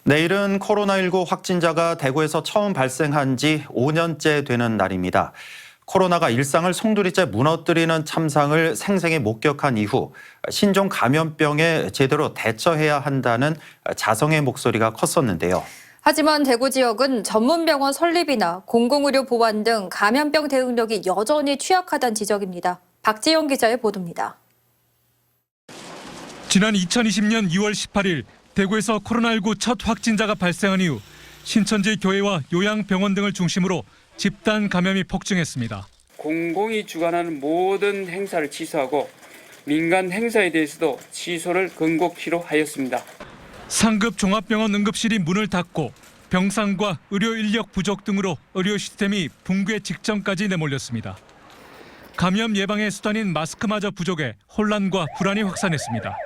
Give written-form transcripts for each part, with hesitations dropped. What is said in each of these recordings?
내일은 코로나19 확진자가 대구에서 처음 발생한 지 5년째 되는 날입니다. 코로나가 일상을 송두리째 무너뜨리는 참상을 생생히 목격한 이후 신종 감염병에 제대로 대처해야 한다는 자성의 목소리가 컸었는데요. 하지만 대구 지역은 전문병원 설립이나 공공의료 보완 등 감염병 대응력이 여전히 취약하다는 지적입니다. 박지영 기자의 보도입니다. 지난 2020년 2월 18일 대구에서 코로나19 첫 확진자가 발생한 이후 신천지 교회와 요양병원 등을 중심으로 집단 감염이 폭증했습니다. 공공이 주관하는 모든 행사를 취소하고 민간 행사에 대해서도 취소를 권고키로 하였습니다. 상급 종합병원 응급실이 문을 닫고 병상과 의료 인력 부족 등으로 의료 시스템이 붕괴 직전까지 내몰렸습니다. 감염 예방의 수단인 마스크마저 부족해 혼란과 불안이 확산했습니다.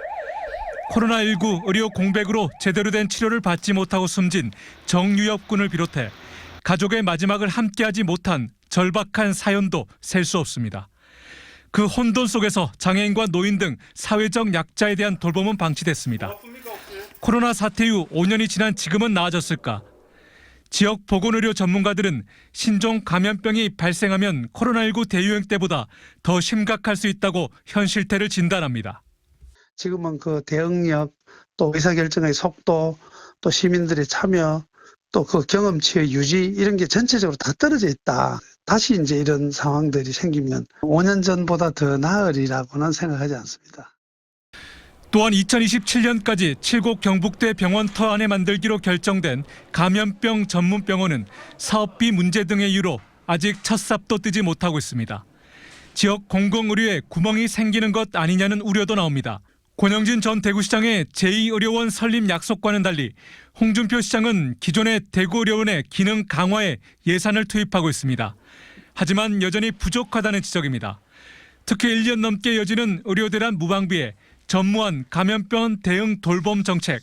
코로나19 의료 공백으로 제대로 된 치료를 받지 못하고 숨진 정유엽 군을 비롯해 가족의 마지막을 함께하지 못한 절박한 사연도 셀 수 없습니다. 그 혼돈 속에서 장애인과 노인 등 사회적 약자에 대한 돌봄은 방치됐습니다. 코로나 사태 이후 5년이 지난 지금은 나아졌을까? 지역 보건의료 전문가들은 신종 감염병이 발생하면 코로나19 대유행 때보다 더 심각할 수 있다고 현 실태를 진단합니다. 지금은 그 대응력, 또 의사결정의 속도, 또 시민들의 참여, 또 그 경험치의 유지 이런 게 전체적으로 다 떨어져 있다. 다시 이제 이런 상황들이 생기면 5년 전보다 더 나으리라고는 생각하지 않습니다. 또한 2027년까지 7곳 경북대 병원터 안에 만들기로 결정된 감염병 전문병원은 사업비 문제 등의 이유로 아직 첫 삽도 뜨지 못하고 있습니다. 지역 공공의료에 구멍이 생기는 것 아니냐는 우려도 나옵니다. 권영진 전 대구시장의 제2의료원 설립 약속과는 달리 홍준표 시장은 기존의 대구의료원의 기능 강화에 예산을 투입하고 있습니다. 하지만 여전히 부족하다는 지적입니다. 특히 1년 넘게 이어지는 의료대란 무방비에 전무한 감염병 대응 돌봄 정책,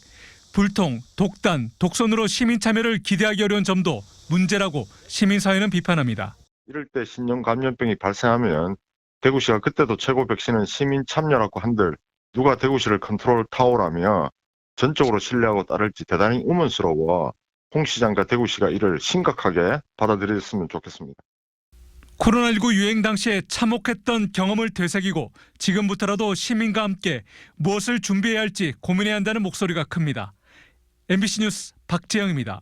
불통, 독단, 독선으로 시민 참여를 기대하기 어려운 점도 문제라고 시민사회는 비판합니다. 이럴 때 신종 감염병이 발생하면 대구시가 그때도 최고 백신은 시민 참여라고 한들 누가 대구시를 컨트롤 타워라며 전적으로 신뢰하고 따를지 대단히 의문스러워 홍 시장과 대구시가 이를 심각하게 받아들였으면 좋겠습니다. 코로나19 유행 당시에 참혹했던 경험을 되새기고 지금부터라도 시민과 함께 무엇을 준비해야 할지 고민해야 한다는 목소리가 큽니다. MBC 뉴스 박재영입니다.